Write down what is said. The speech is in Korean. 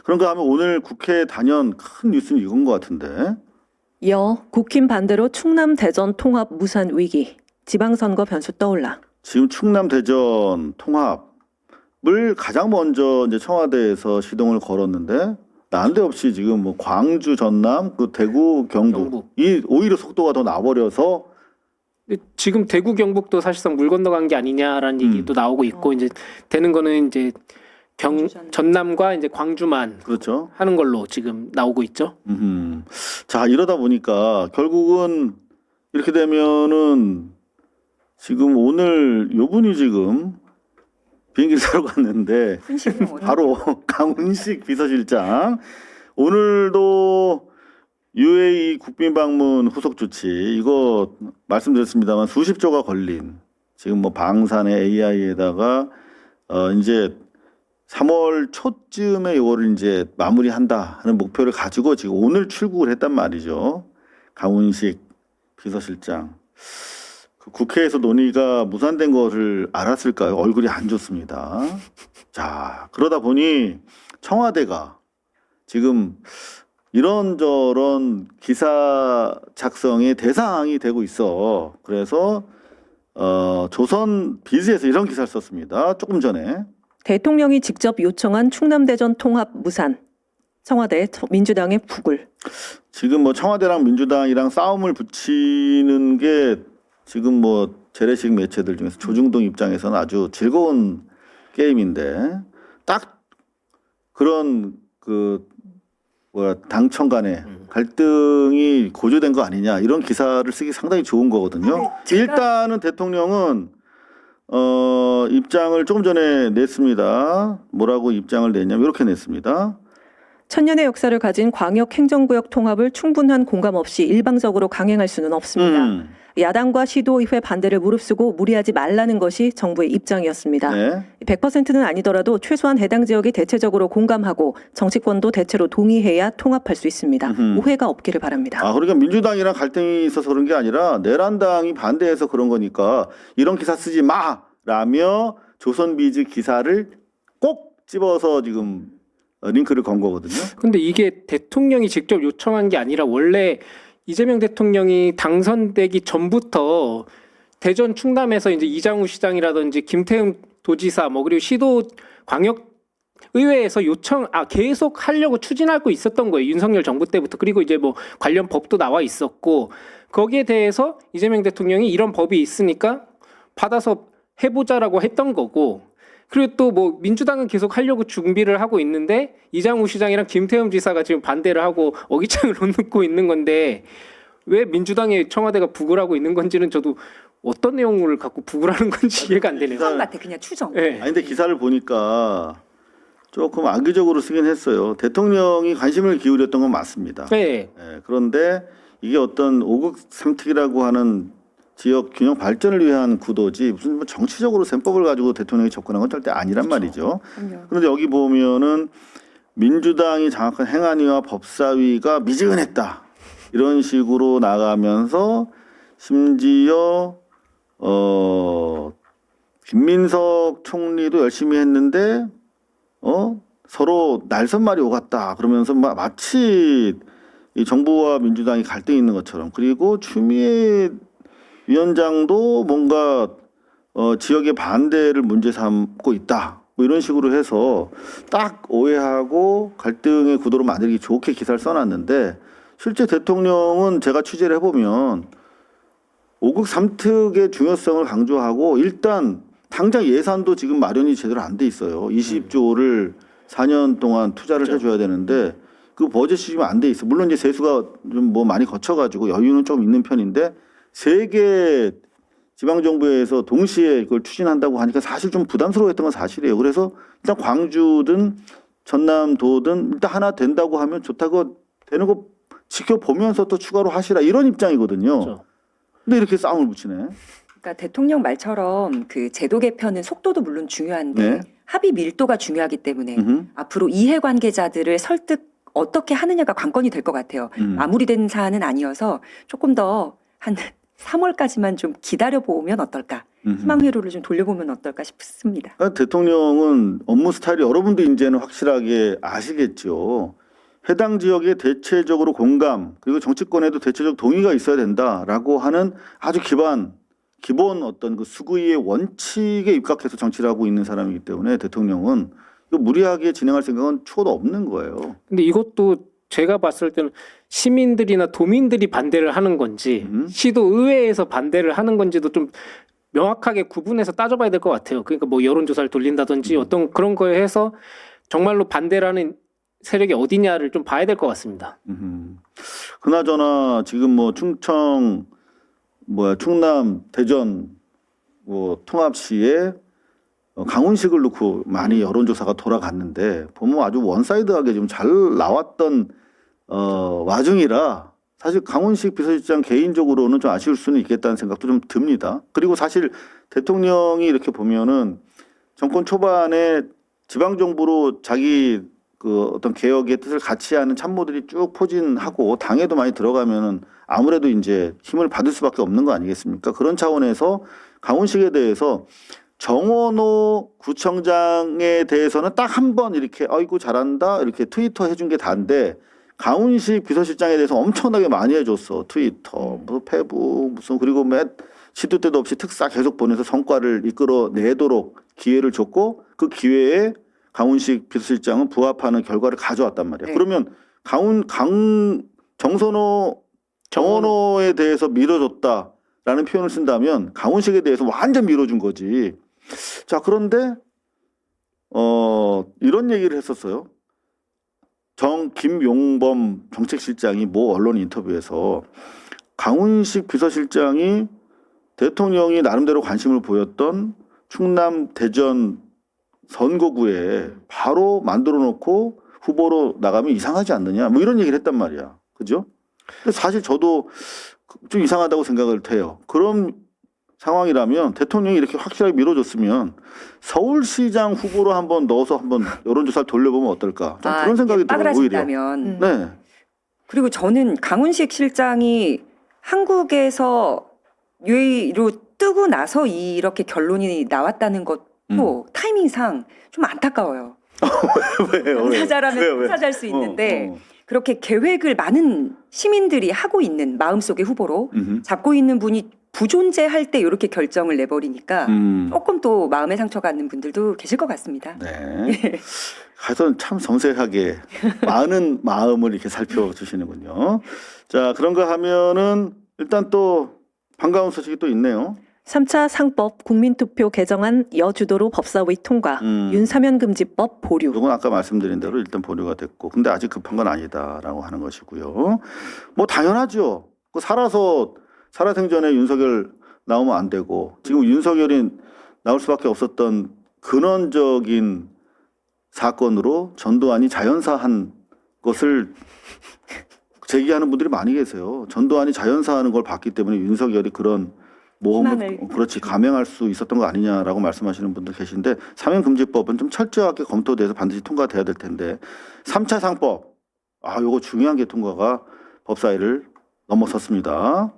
그런가 하면 오늘 국회 단연 큰 뉴스는 이건 것 같은데. 국힘 반대로 충남 대전 통합 무산 위기. 지방선거 변수 떠올라. 지금 충남 대전 통합을 가장 먼저 이제 청와대에서 시동을 걸었는데 난데없이 지금 뭐 광주 전남 그 대구 경북 이 오히려 속도가 더 나버려서 지금 대구 경북도 사실상 물 건너간 게 아니냐라는 얘기도 나오고 있고 이제 되는 거는 이제 전남과 이제 광주만 그렇죠. 하는 걸로 지금 나오고 있죠. 자, 이러다 보니까 결국은 이렇게 되면은 지금 오늘 요 분이 지금 비행기를 타러 갔는데 바로 강훈식 비서실장 오늘도 UAE 국빈 방문 후속 조치 이거 말씀드렸습니다만 수십조가 걸린 지금 뭐 방산의 AI에다가 이제 3월 초쯤에 이거를 이제 마무리한다 하는 목표를 가지고 지금 오늘 출국을 했단 말이죠. 강훈식 비서실장. 그 국회에서 논의가 무산된 것을 알았을까요? 얼굴이 안 좋습니다. 자, 그러다 보니 청와대가 지금 이런저런 기사 작성의 대상이 되고 있어. 그래서 조선 비즈에서 이런 기사를 썼습니다. 조금 전에. 대통령이 직접 요청한 충남 대전 통합 무산. 청와대 민주당의 북을. 지금 뭐 청와대랑 민주당이랑 싸움을 붙이는 게 지금 뭐 재래식 매체들 중에서 조중동 입장에서는 아주 즐거운 게임인데 딱 그런 그 뭐야 당청 간의 갈등이 고조된 거 아니냐 이런 기사를 쓰기 상당히 좋은 거거든요. 일단은 대통령은 입장을 조금 전에 냈습니다. 뭐라고 입장을 냈냐면 이렇게 냈습니다. 천년의 역사를 가진 광역 행정구역 통합을 충분한 공감 없이 일방적으로 강행할 수는 없습니다. 야당과 시도의회 반대를 무릅쓰고 무리하지 말라는 것이 정부의 입장이었습니다. 네. 100%는 아니더라도 최소한 해당 지역이 대체적으로 공감하고 정치권도 대체로 동의해야 통합할 수 있습니다. 오해가 없기를 바랍니다. 아, 그러니까 민주당이랑 갈등이 있어서 그런 게 아니라 내란당이 반대해서 그런 거니까 이런 기사 쓰지 마라며 조선비즈 기사를 꼭 집어서 지금 링크를 건 거거든요. 근데 이게 대통령이 직접 요청한 게 아니라 원래 이재명 대통령이 당선되기 전부터 대전 충남에서 이제 이장우 시장이라든지 김태흠 도지사 뭐 그리고 시도 광역 의회에서 계속 하려고 추진하고 있었던 거예요. 윤석열 정부 때부터. 그리고 이제 뭐 관련 법도 나와 있었고 거기에 대해서 이재명 대통령이 이런 법이 있으니까 받아서 해보자라고 했던 거고 그리고 또 뭐 민주당은 계속 하려고 준비를 하고 있는데 이장우 시장이랑 김태흠 지사가 지금 반대를 하고 어깃장을 놓고 있는 건데 왜 민주당의 청와대가 북을 하고 있는 건지는 저도 어떤 내용을 갖고 북을 하는 건지 이해가 안 되네요. 추정 같아 그냥 추정. 네. 아니 근데 기사를 보니까 조금 악의적으로 쓰긴 했어요. 대통령이 관심을 기울였던 건 맞습니다. 네. 예, 그런데 이게 어떤 5국 3특이라고 하는 지역 균형 발전을 위한 구도지 무슨 뭐 정치적으로 셈법을 가지고 대통령이 접근한 건 절대 아니란 말이죠. 그런데 여기 보면은 민주당이 장악한 행안위와 법사위가 미지근했다 이런 식으로 나가면서 심지어 김민석 총리도 열심히 했는데 서로 날선말이 오갔다 그러면서 마치 이 정부와 민주당이 갈등이 있는 것처럼 그리고 추미애 위원장도 뭔가 지역의 반대를 문제 삼고 있다 뭐 이런 식으로 해서 딱 오해하고 갈등의 구도로 만들기 좋게 기사를 써놨는데 실제 대통령은 제가 취재를 해보면 5국 3특의 중요성을 강조하고 일단 당장 예산도 지금 마련이 제대로 안 돼 있어요. 20조를 4년 동안 투자를 해줘야 되는데 그 버젯이 지금 안 돼 있어. 물론 이제 세수가 좀 뭐 많이 거쳐가지고 여유는 좀 있는 편인데 3개 지방정부에서 동시에 그걸 추진한다고 하니까 사실 좀 부담스러워했던 건 사실이에요. 그래서 일단 광주든 전남도든 일단 하나 된다고 하면 좋다고 되는 거 지켜보면서 또 추가로 하시라 이런 입장이거든요. 그렇죠. 근데 이렇게 싸움을 붙이네. 그러니까 대통령 말처럼 그 제도 개편은 속도도 물론 중요한데 네. 합의 밀도가 중요하기 때문에 앞으로 이해관계자들을 설득 어떻게 하느냐가 관건이 될 것 같아요. 마무리된 사안은 아니어서 조금 더 한 3월까지만 좀 기다려 보면 어떨까? 희망 회로를 좀 돌려보면 어떨까 싶습니다. 그러니까 대통령은 업무 스타일이 여러분도 이제는 확실하게 아시겠죠. 해당 지역에 대체적으로 공감 그리고 정치권에도 대체적 동의가 있어야 된다라고 하는 아주 기본 어떤 그 수구의 원칙에 입각해서 정치를 하고 있는 사람이기 때문에 대통령은 이거 무리하게 진행할 생각은 초도 없는 거예요. 근데 이것도 제가 봤을 때는 시민들이나 도민들이 반대를 하는 건지 시도 의회에서 반대를 하는 건지도 좀 명확하게 구분해서 따져봐야 될 것 같아요. 그러니까 뭐 여론조사를 돌린다든지 어떤 그런 거에 해서 정말로 반대를 하는 세력이 어디냐를 좀 봐야 될 것 같습니다. 그나저나 지금 뭐 충남, 대전 뭐 통합시에 강훈식을 놓고 많이 여론조사가 돌아갔는데 보면 아주 원사이드하게 좀 잘 나왔던 와중이라 사실 강훈식 비서실장 개인적으로는 좀 아쉬울 수는 있겠다는 생각도 좀 듭니다. 그리고 사실 대통령이 이렇게 보면은 정권 초반에 지방정부로 자기 그 어떤 개혁의 뜻을 같이 하는 참모들이 쭉 포진하고 당에도 많이 들어가면은 아무래도 이제 힘을 받을 수밖에 없는 거 아니겠습니까? 그런 차원에서 강훈식에 대해서 정원호 구청장에 대해서는 딱 한 번 이렇게 아이고 잘한다 이렇게 트위터 해준 게 다인데 강훈식 비서실장에 대해서 엄청나게 많이 해줬어. 트위터, 무슨 페북, 무슨 그리고 시도 때도 없이 특사 계속 보내서 성과를 이끌어내도록 기회를 줬고 그 기회에 강훈식 비서실장은 부합하는 결과를 가져왔단 말이야. 네. 그러면 정원호에 대해서 밀어줬다라는 표현을 쓴다면 강훈식에 대해서 완전 밀어준 거지. 자, 그런데 이런 얘기를 했었어요. 김용범 정책실장이 모 언론 인터뷰에서 강훈식 비서실장이 대통령이 나름대로 관심을 보였던 충남 대전 선거구에 바로 만들어 놓고 후보로 나가면 이상하지 않느냐 뭐 이런 얘기를 했단 말이야. 그죠? 근데 사실 저도 좀 이상하다고 생각을 해요. 그런 상황이라면 대통령이 이렇게 확실하게 밀어줬으면 서울시장 후보로 한번 넣어서 한번 여론조사를 돌려보면 어떨까? 좀 그런 생각이 들어요. 오히려. 빠그라진다면. 네. 그리고 저는 강훈식 실장이 한국에서 유의로 뜨고 나서 이렇게 결론이 나왔다는 것도 타이밍상 좀 안타까워요. 왜요? 당사자라면 당사자일 수 있는데 그렇게 계획을 많은 시민들이 하고 있는 마음속의 후보로 잡고 있는 분이 부존재할 때 이렇게 결정을 내버리니까 조금 또 마음의 상처가 있는 분들도 계실 것 같습니다. 네. 하여튼 참 섬세하게 많은 마음을 이렇게 살펴주시는군요. 자, 그런가 하면은 일단 또 반가운 소식이 또 있네요. 3차 상법 국민투표 개정안 여주도로 법사위 통과, 윤사면금지법 보류. 이건 아까 말씀드린 대로 일단 보류가 됐고 근데 아직 급한 건 아니다라고 하는 것이고요. 뭐 당연하죠. 그 살아생전에 윤석열 나오면 안 되고 지금 윤석열이 나올 수밖에 없었던 근원적인 사건으로 전두환이 자연사한 것을 제기하는 분들이 많이 계세요. 전두환이 자연사하는 걸 봤기 때문에 윤석열이 그런 모험을 그렇지 감행할 수 있었던 거 아니냐라고 말씀하시는 분들 계신데 사면금지법은 좀 철저하게 검토돼서 반드시 통과돼야 될 텐데 3차 상법 요거 중요한 게 통과가 법사위를 넘어섰습니다.